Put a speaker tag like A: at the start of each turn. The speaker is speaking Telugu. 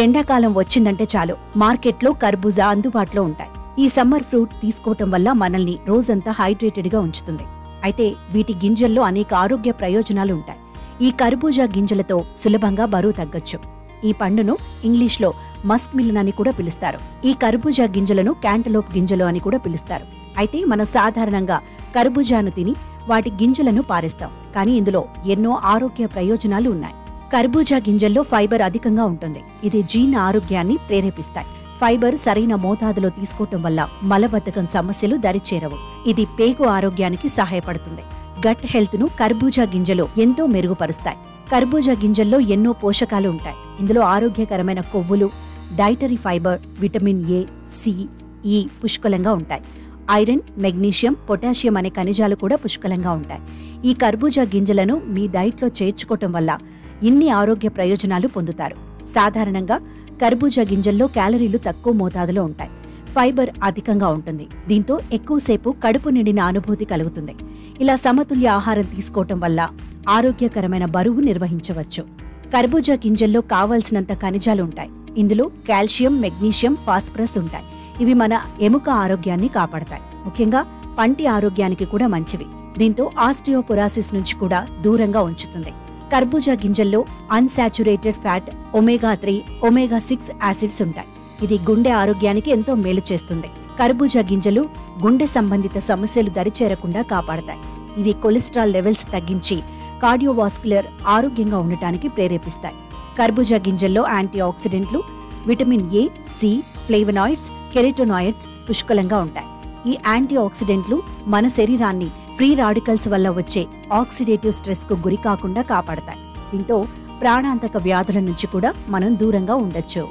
A: ఎండాకాలం వచ్చిందంటే చాలు మార్కెట్లో కర్బూజా అందుబాటులో ఉంటాయి. ఈ సమ్మర్ ఫ్రూట్ తీసుకోవటం వల్ల మనల్ని రోజంతా హైడ్రేటెడ్గా ఉంచుతుంది. అయితే వీటి గింజల్లో అనేక ఆరోగ్య ప్రయోజనాలు ఉంటాయి. ఈ కర్బూజా గింజలతో సులభంగా బరువు తగ్గొచ్చు. ఈ పండును ఇంగ్లీష్లో మస్క్ మిలన్ అని కూడా పిలుస్తారు. ఈ కర్బూజా గింజలను క్యాంటలోప్ గింజలు అని కూడా పిలుస్తారు. అయితే మనం సాధారణంగా కర్బూజాను తిని వాటి గింజలను పారేస్తాం. కానీ ఇందులో ఎన్నో ఆరోగ్య ప్రయోజనాలు ఉన్నాయి. కర్బూజా గింజల్లో ఫైబర్ అధికంగా ఉంటుంది. ఇది జీర్ణ ఆరోగ్యాన్ని ప్రేరేపిస్తాయి. ఫైబర్ సరైన మోతాదులో తీసుకోవటం వల్ల మలబద్ధకం సమస్యలు దరిచేరవు. ఇది పేగు ఆరోగ్యానికి సహాయపడుతుంది. గట్ హెల్త్ ను కర్బూజా గింజలు ఎంతో మెరుగుపరుస్తాయి. కర్బూజా గింజల్లో ఎన్నో పోషకాలు ఉంటాయి. ఇందులో ఆరోగ్యకరమైన కొవ్వులు, dietary fibre, vitamin A, C, E పుష్కలంగా ఉంటాయి. ఐరన్, మెగ్నీషియం, పొటాషియం అనే ఖనిజాలు కూడా పుష్కలంగా ఉంటాయి. ఈ కర్బూజా గింజలను మీ డైట్లో చేర్చుకోవటం వల్ల ఇన్ని ఆరోగ్య ప్రయోజనాలు పొందుతారు. సాధారణంగా కర్బూజా గింజల్లో క్యాలరీలు తక్కువ మోతాదులో ఉంటాయి. ఫైబర్ అధికంగా ఉంటుంది. దీంతో ఎక్కువసేపు కడుపు నిండిన అనుభూతి కలుగుతుంది. ఇలా సమతుల్య ఆహారం తీసుకోవటం వల్ల ఆరోగ్యకరమైన బరువు నిర్వహించవచ్చు. కర్బూజా గింజల్లో కావాల్సినంత ఖనిజాలు ఉంటాయి. ఇందులో కాల్షియం, మెగ్నీషియం, ఫాస్ఫరస్ ఉంటాయి. ఇవి మన ఎముక ఆరోగ్యాన్ని కాపాడతాయి. ముఖ్యంగా పంటి ఆరోగ్యానికి కూడా మంచివి. దీంతో ఆస్టియోపొరాసిస్ నుంచి కూడా దూరంగా ఉంచుతుంది. కర్బూజా గింజల్లో అన్సాచురేటెడ్ ఫ్యాట్, ఒమేగా-3, ఒమేగా-6 యాసిడ్స్ ఉంటాయి. ఇది గుండె ఆరోగ్యానికి ఎంతో మేలు చేస్తుంది. కర్బూజా గింజలు గుండె సంబంధిత సమస్యలు దరిచేరకుండా కాపాడతాయి. ఇవి కొలెస్ట్రాల్ లెవెల్స్ తగ్గించి కార్డియోవాస్కులర్ ఆరోగ్యంగా ఉండటానికి ప్రేరేపిస్తాయి. కర్బూజా గింజల్లో యాంటీ ఆక్సిడెంట్లు, vitamin A, C, flavonoids, carotenoids పుష్కలంగా ఉంటాయి. ఈ యాంటీ ఆక్సిడెంట్లు మన శరీరాన్ని ఫ్రీ రాడికల్స్ వల్ల వచ్చే ఆక్సిడేటివ్ స్ట్రెస్ కు గురి కాకుండా కాపాడతాయి. దీంతో ప్రాణాంతక వ్యాధుల నుంచి కూడా మనం దూరంగా ఉండొచ్చు.